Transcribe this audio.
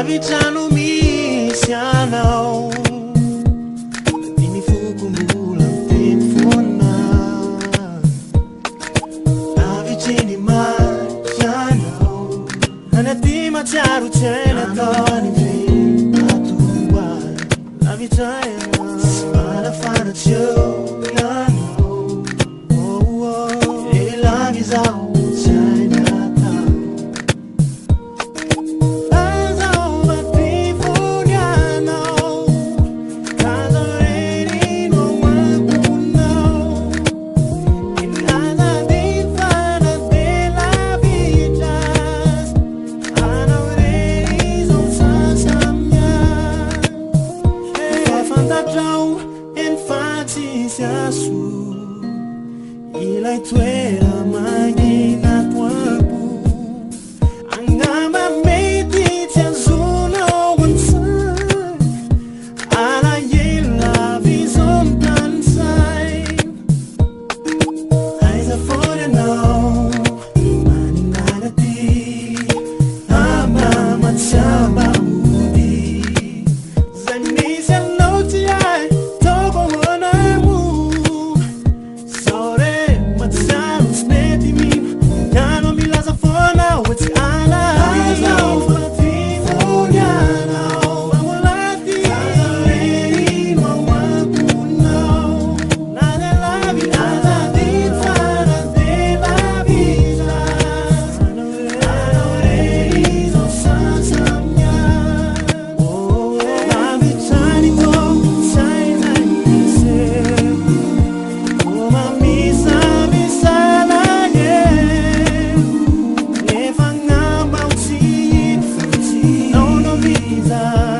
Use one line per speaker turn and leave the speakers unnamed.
Lavitano misy anao Di mifokombolang telefona Lavitiny maty anao Anaty matsiaro tsena tany atoan Lavitana Malafanatsyo anao Lazao Ilay toera mahina toapo Angamba mety tsy azonao ansay Alahelo vision tansay Aiza foana ianao maninala ty Amamatsamba mody Zay misy anao ty ay taoko ahoanamo Visa